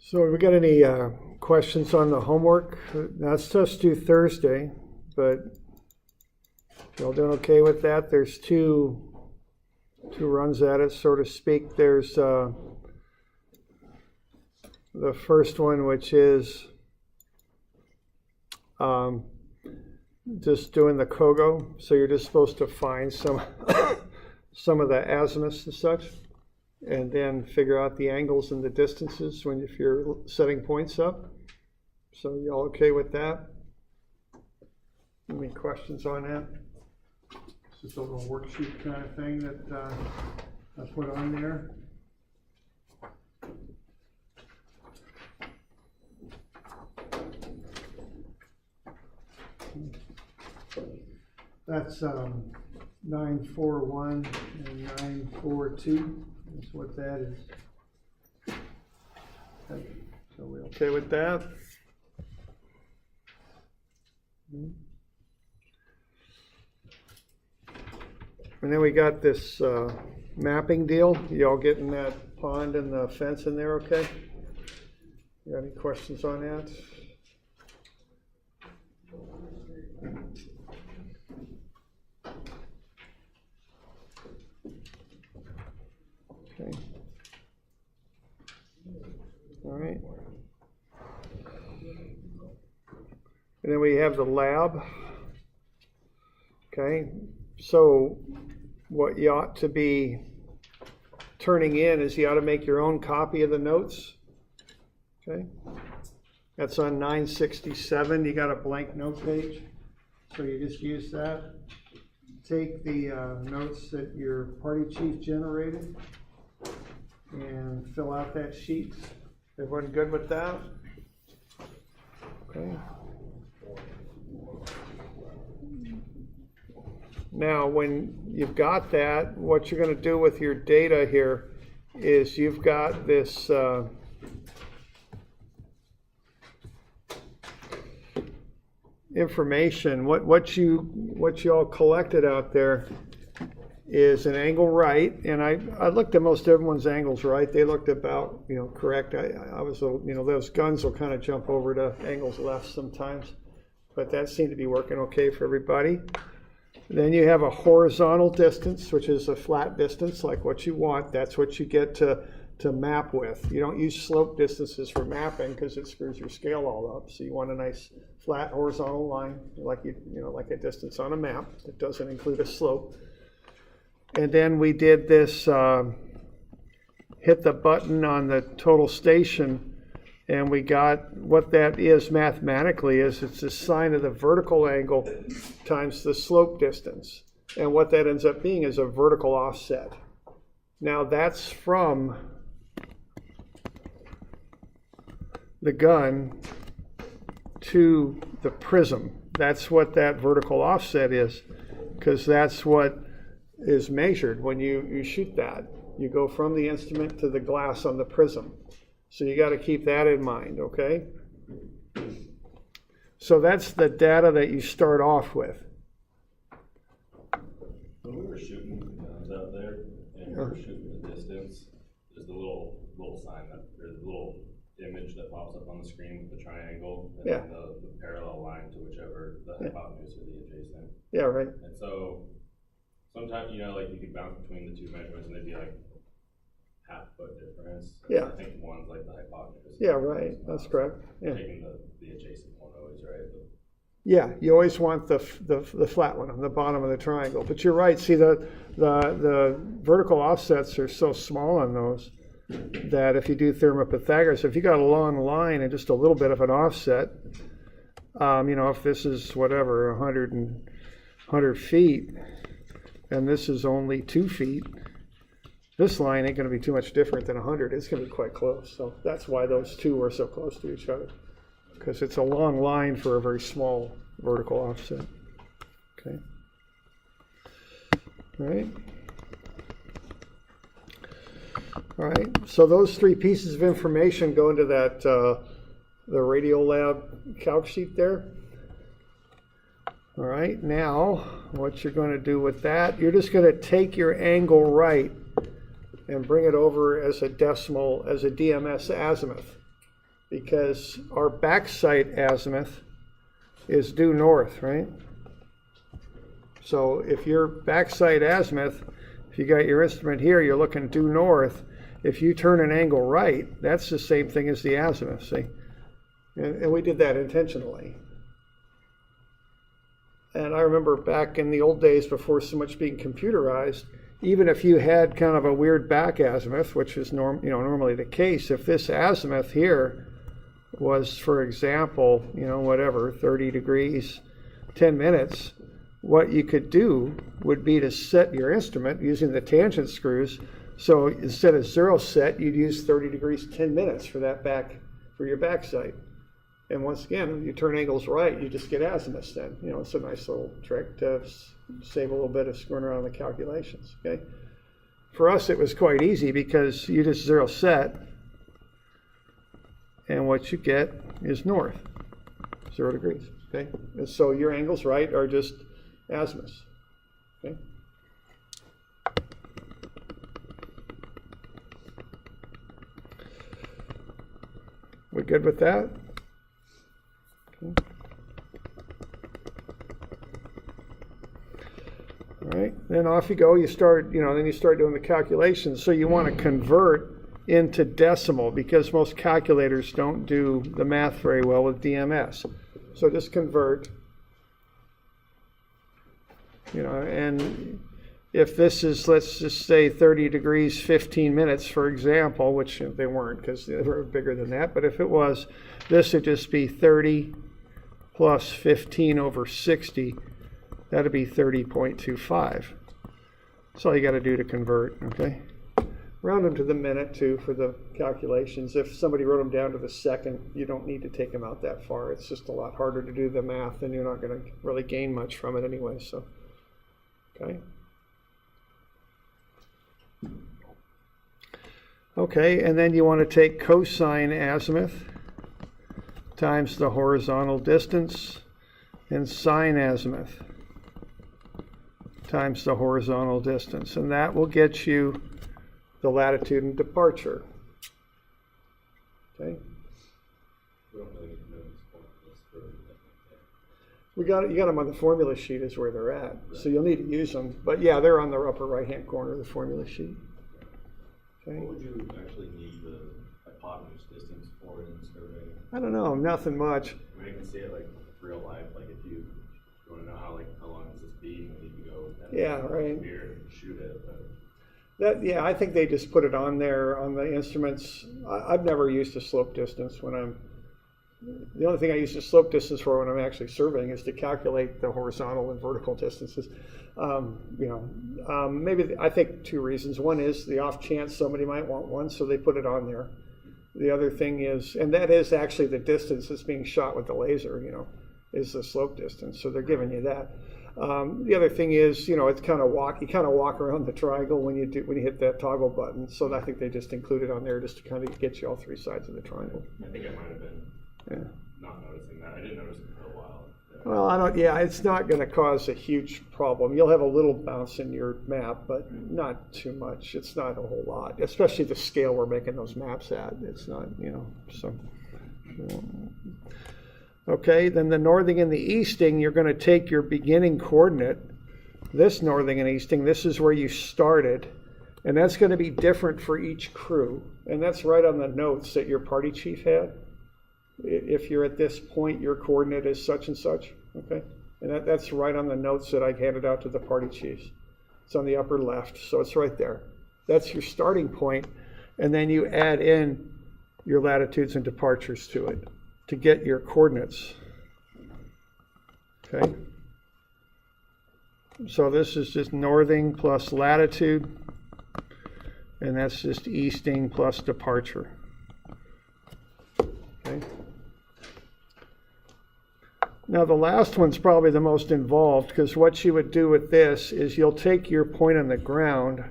So, have we got any questions on the homework? That's just due Thursday, but y'all doing okay with that? There's two runs at it, so to speak. There's the first one, which is just doing the Kogo. So you're just supposed to find some of the azimuths and such, and then figure out the angles and the distances if you're setting points up. So you all okay with that? Any questions on that? This is a little worksheet kind of thing that I put on there. That's 941 and 942. That's what that is. Okay. So we okay with that? And then we got this mapping deal. Y'all getting that pond and the fence in there okay? You got any questions on that? Okay. All right. And then we have the lab. Okay. So what you ought to be turning in is you ought to make your own copy of the notes. Okay. That's on 967. You got a blank note page. So you just use that. Take the notes that your party chief generated and fill out that sheet. Everyone good with that? Okay. Now, when you've got that, what you're going to do with your data here is you've got this information. What you all collected out there is an angle right, and I looked at most everyone's angles right. They looked about correct. I was those guns will kind of jump over to angles left sometimes, but that seemed to be working okay for everybody. Then you have a horizontal distance, which is a flat distance, like what you want. That's what you get to map with. You don't use slope distances for mapping because it screws your scale all up. So you want a nice flat horizontal line, like like a distance on a map that doesn't include a slope. And then we did this hit the button on the total station, and we got what that is mathematically is it's the sine of the vertical angle times the slope distance. And what that ends up being is a vertical offset. Now that's from the gun to the prism. That's what that vertical offset is, because that's what is measured when you shoot that. You go from the instrument to the glass on the prism. So you got to keep that in mind, okay? So that's the data that you start off with. When we were shooting the guns out there, and we were shooting the distance, there's the little sign there's the little image that pops up on the screen with the triangle, and then the parallel line to whichever the hypotenuse or the adjacent. Yeah, right. And so sometimes, like you could bounce between the two measurements and they'd be like half-foot difference. Yeah. I think one's like the hypotenuse. Yeah, right. That's correct. Yeah. Taking the adjacent one always, right? Yeah, you always want the flat one on the bottom of the triangle. But you're right. See, the vertical offsets are so small on those that if you do Thermopythagoras, if you got a long line and just a little bit of an offset, if this is whatever 100 feet, and this is only 2 feet, this line ain't going to be too much different than 100. It's going to be quite close. So that's why those two are so close to each other, because it's a long line for a very small vertical offset. Okay. All right. All right. So those three pieces of information go into that the Radiolab calc sheet there. All right. Now, what you're going to do with that, you're just going to take your angle right and bring it over as a decimal, as a DMS azimuth. because our backside azimuth is due north, right? So if your backside azimuth, if you got your instrument here, you're looking due north. If you turn an angle right, that's the same thing as the azimuth, see? And we did that intentionally. And I remember back in the old days before so much being computerized, even if you had kind of a weird back azimuth, which is normally the case, if this azimuth here was, for example, whatever, 30 degrees, 10 minutes, what you could do would be to set your instrument using the tangent screws. So instead of 0 set, you'd use 30 degrees, 10 minutes for your backside. And once again, you turn angles right, you just get azimuths then. It's a nice little trick to save a little bit of screwing around the calculations, okay? For us, it was quite easy because you just 0 set, and what you get is north, 0 degrees, okay? And so your angles right are just azimuths, okay? We good with that? Okay. All right, then off you go. You start, then you start doing the calculations. So you want to convert into decimal because most calculators don't do the math very well with DMS. So just convert, and if this is, let's just say 30 degrees, 15 minutes, for example, which they weren't because they were bigger than that, but if it was, this would just be 30 plus 15 over 60. That'd be 30.25. That's all you got to do to convert, okay? Round them to the minute, too, for the calculations. If somebody wrote them down to the second, you don't need to take them out that far. It's just a lot harder to do the math, and you're not going to really gain much from it anyway, so, okay? Okay, and then you want to take cosine azimuth times the horizontal distance and sine azimuth times the horizontal distance. And that will get you the latitude and departure. Okay? You got them on the formula sheet is where they're at. So you'll need to use them. But yeah, they're on the upper right-hand corner of the formula sheet. Okay. What would you actually need the hypotenuse distance for in surveying? I don't know, nothing much. I mean, I can see it like real life, like if you want to know how long does this be, you can go right. here and shoot it. I think they just put it on there on the instruments. I've never used a slope distance the only thing I use the slope distance for when I'm actually surveying is to calculate the horizontal and vertical distances. Maybe I think 2 reasons. One is the off chance somebody might want one, so they put it on there. The other thing is, and that is actually the distance that's being shot with the laser, is the slope distance. So they're giving you that. The other thing is, it's kind of you kind of walk around the triangle when you hit that toggle button. So I think they just include it on there just to kind of get you all 3 sides of the triangle. I think I might have been not noticing that. I didn't notice it for a while. Well, it's not going to cause a huge problem. You'll have a little bounce in your map, but not too much. It's not a whole lot, especially the scale we're making those maps at. It's not, so. Okay, then the northing and the easting, you're going to take your beginning coordinate, this northing and easting, this is where you started, and that's going to be different for each crew. And that's right on the notes that your party chief had. If you're at this point, your coordinate is such and such, okay? And that's right on the notes that I handed out to the party chiefs. It's on the upper left, so it's right there. That's your starting point, and then you add in your latitudes and departures to it to get your coordinates, okay? So this is just northing plus latitude, and that's just easting plus departure, okay? Now the last one's probably the most involved, because what you would do with this is you'll take your point on the ground,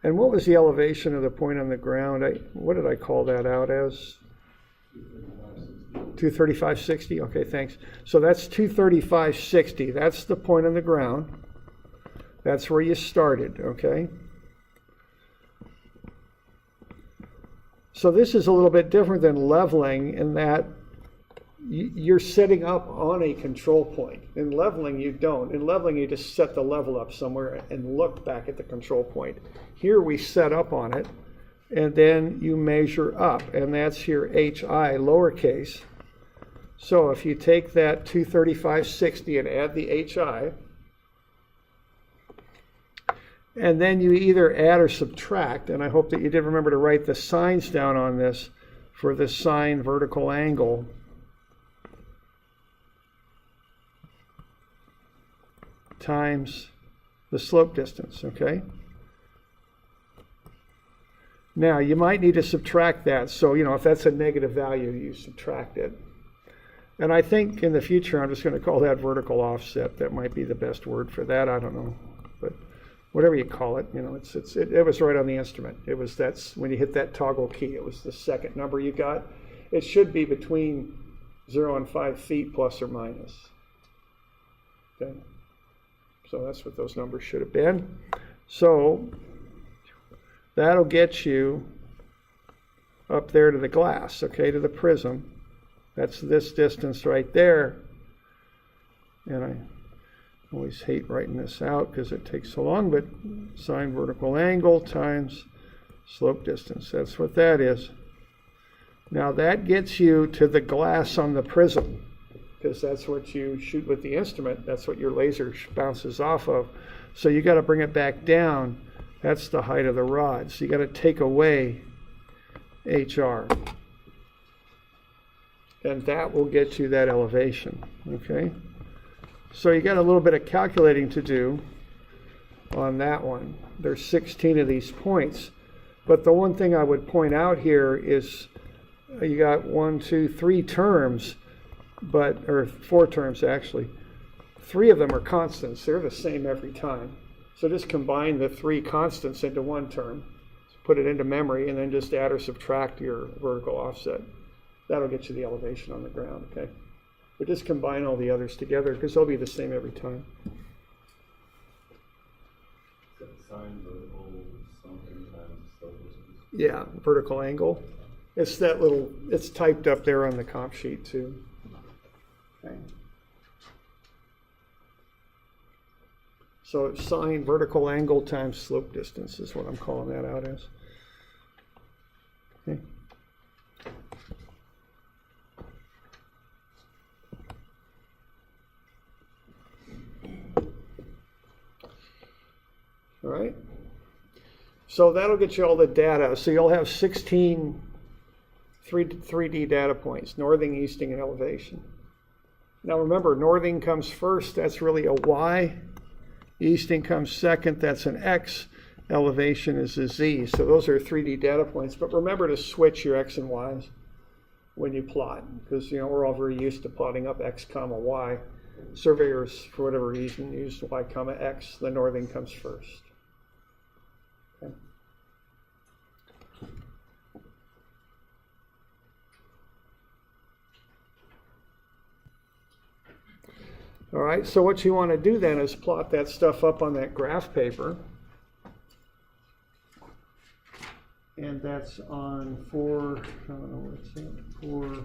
and what was the elevation of the point on the ground? What did I call that out as? 235.60, okay, thanks. So that's 235.60, that's the point on the ground. That's where you started, okay? So this is a little bit different than leveling in that you're setting up on a control point. In leveling, you don't. In leveling, you just set the level up somewhere and look back at the control point. Here we set up on it, and then you measure up, and that's your HI, lowercase. So if you take that 235/60 and add the HI, and then you either add or subtract, and I hope that you did remember to write the signs down on this for the sine vertical angle. Times the slope distance, okay? Now, you might need to subtract that. So, if that's a negative value, you subtract it. And I think in the future, I'm just going to call that vertical offset. That might be the best word for that. I don't know. But whatever you call it, it was right on the instrument. That's when you hit that toggle key. It was the second number you got. It should be between 0 and 5 feet plus or minus. Okay. So that's what those numbers should have been. So that'll get you up there to the glass, okay, to the prism. That's this distance right there. And I always hate writing this out because it takes so long, but sine vertical angle times slope distance. That's what that is. Now that gets you to the glass on the prism, because that's what you shoot with the instrument. That's what your laser bounces off of. So you got to bring it back down. That's the height of the rod. So you got to take away HR. And that will get you that elevation, okay? So you got a little bit of calculating to do on that one. There's 16 of these points. But the one thing I would point out here is you got 1, 2, 3 terms, or 4 terms actually. 3 of them are constants. They're the same every time. So just combine the 3 constants into one term, put it into memory, and then just add or subtract your vertical offset. That'll get you the elevation on the ground, okay? But just combine all the others together because they'll be the same every time. Sine vertical something times slope distance. Yeah, vertical angle. It's that little, it's typed up there on the comp sheet too. Okay. So sine vertical angle times slope distance is what I'm calling that out as. Okay. All right. So that'll get you all the data. So you'll have 16 3D data points, northing, easting, and elevation. Now remember, northing comes first. That's really a Y. Easting comes second. That's an X. Elevation is a Z. So those are 3D data points. But remember to switch your X and Y's when you plot, because we're all very used to plotting up X comma Y. Surveyors, for whatever reason, use Y comma X. The northing comes first. Okay. All right, so what you want to do then is plot that stuff up on that graph paper. And that's on 4, I don't know what it's at, 4,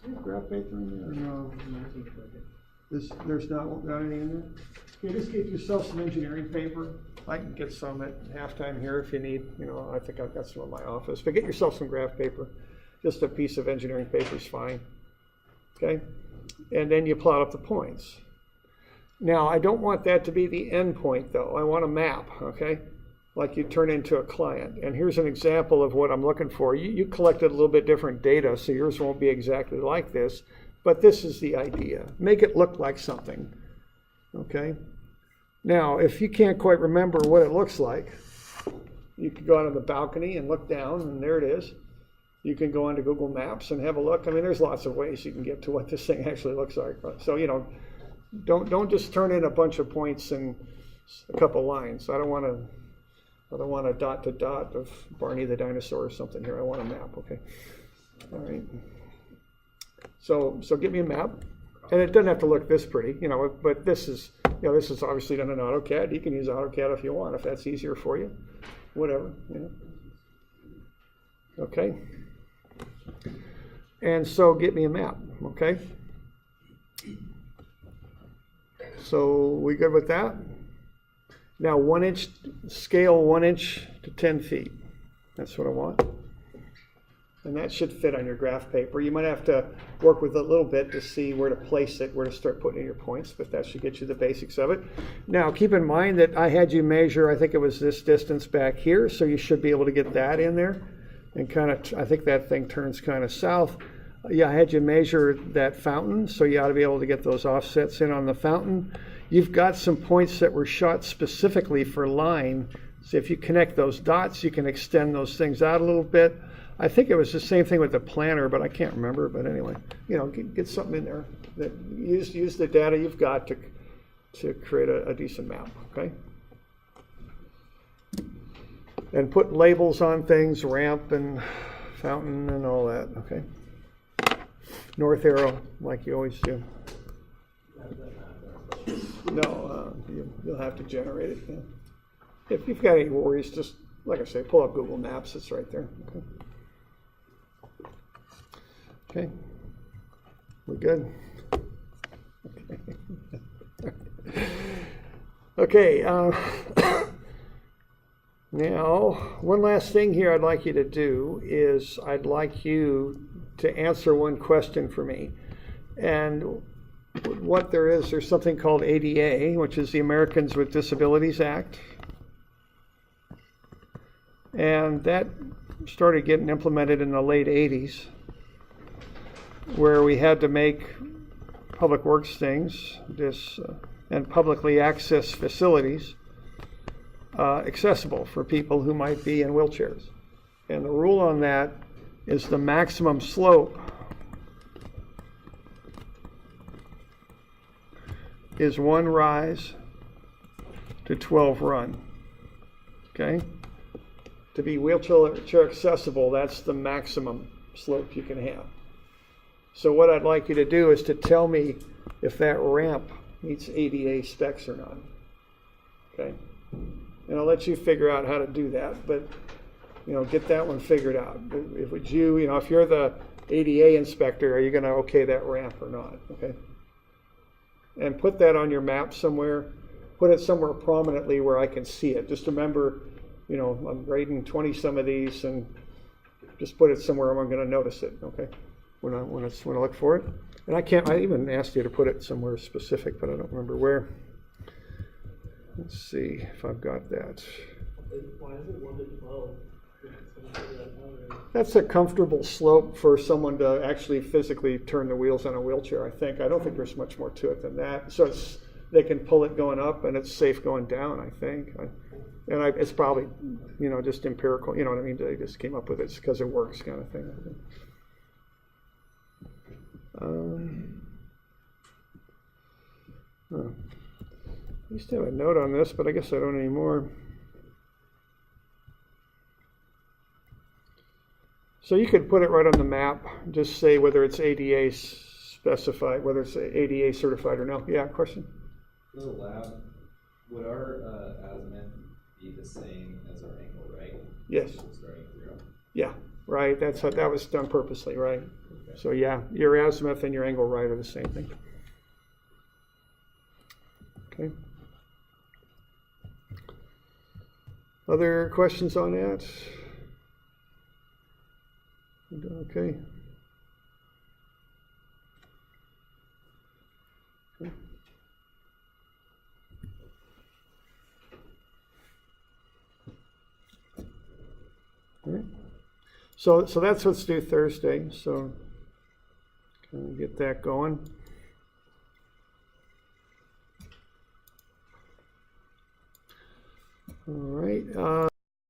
is there graph paper in there or no? There's not any in there? Okay, just get yourself some engineering paper. I can get some at halftime here if you need. I think I've got some in my office. But get yourself some graph paper. Just a piece of engineering paper is fine. Okay? And then you plot up the points. Now, I don't want that to be the end point, though. I want a map, okay? Like you turn into a client. And here's an example of what I'm looking for. You collected a little bit different data, so yours won't be exactly like this. But this is the idea. Make it look like something, okay? Now, if you can't quite remember what it looks like, you can go out on the balcony and look down, and there it is. You can go onto Google Maps and have a look. I mean, there's lots of ways you can get to what this thing actually looks like. So, don't just turn in a bunch of points and a couple lines. I don't want a dot to dot of Barney the dinosaur or something here. I want a map, okay? All right. So give me a map. And it doesn't have to look this pretty, but this is You know, this is obviously done in AutoCAD. You can use AutoCAD if you want, if that's easier for you. Whatever, you know. Okay. And so get me a map, okay? So we good with that? Now 1 inch, scale 1 inch to 10 feet. That's what I want. And that should fit on your graph paper. You might have to work with it a little bit to see where to place it, where to start putting in your points, but that should get you the basics of it. Now keep in mind that I had you measure, I think it was this distance back here, so you should be able to get that in there. And kind of, I think that thing turns kind of south. Yeah, I had you measure that fountain, so you ought to be able to get those offsets in on the fountain. You've got some points that were shot specifically for line, so if you connect those dots, you can extend those things out a little bit. I think it was the same thing with the planner, but I can't remember. But anyway, you know, get something in there that use the data you've got to create a decent map, okay? And put labels on things, ramp and fountain and all that, okay? North arrow, like you always do. No, you'll have to generate it. Yeah. If you've got any worries, just, like I say, pull up Google Maps. It's right there, okay? Okay, we're good. Okay, now one last thing here I'd like you to do is I'd like you to answer one question for me. And what there's something called ADA, which is the Americans with Disabilities Act. And that started getting implemented in the late 80s, where we had to make public works things and publicly access facilities accessible for people who might be in wheelchairs. And the rule on that is the maximum slope is 1 rise to 12 run. Okay? To be wheelchair accessible, that's the maximum slope you can have. So what I'd like you to do is to tell me if that ramp meets ADA specs or not. Okay? And I'll let you figure out how to do that, but you know, get that one figured out. If it's you know, if you're the ADA inspector, are you going to okay that ramp or not? Okay? And put that on your map somewhere. Put it somewhere prominently where I can see it. Just remember, you know, I'm grading 20 some of these, and just put it somewhere I'm going to notice it. Okay? When I look for it. And I even asked you to put it somewhere specific, but I don't remember where. Let's see if I've got that. Why is it 1 to 12? That's a comfortable slope for someone to actually physically turn the wheels on a wheelchair, I think. I don't think there's much more to it than that. So they can pull it going up, and it's safe going down, I think. It's probably, you know, just empirical, you know what I mean? They just came up with it because it works kind of thing, I think. I used to have a note on this, but I guess I don't anymore. So you could put it right on the map, just say whether it's ADA specified, whether it's ADA certified or no. Yeah, question? For the lab, would our azimuth be the same as our angle, right? Yes. Starting at 0. Yeah, right. That was done purposely, right? Okay. So yeah, your azimuth and your angle right are the same thing. Okay. Other questions on that? Okay. All right. So that's what's due Thursday. So can we get that going? All right.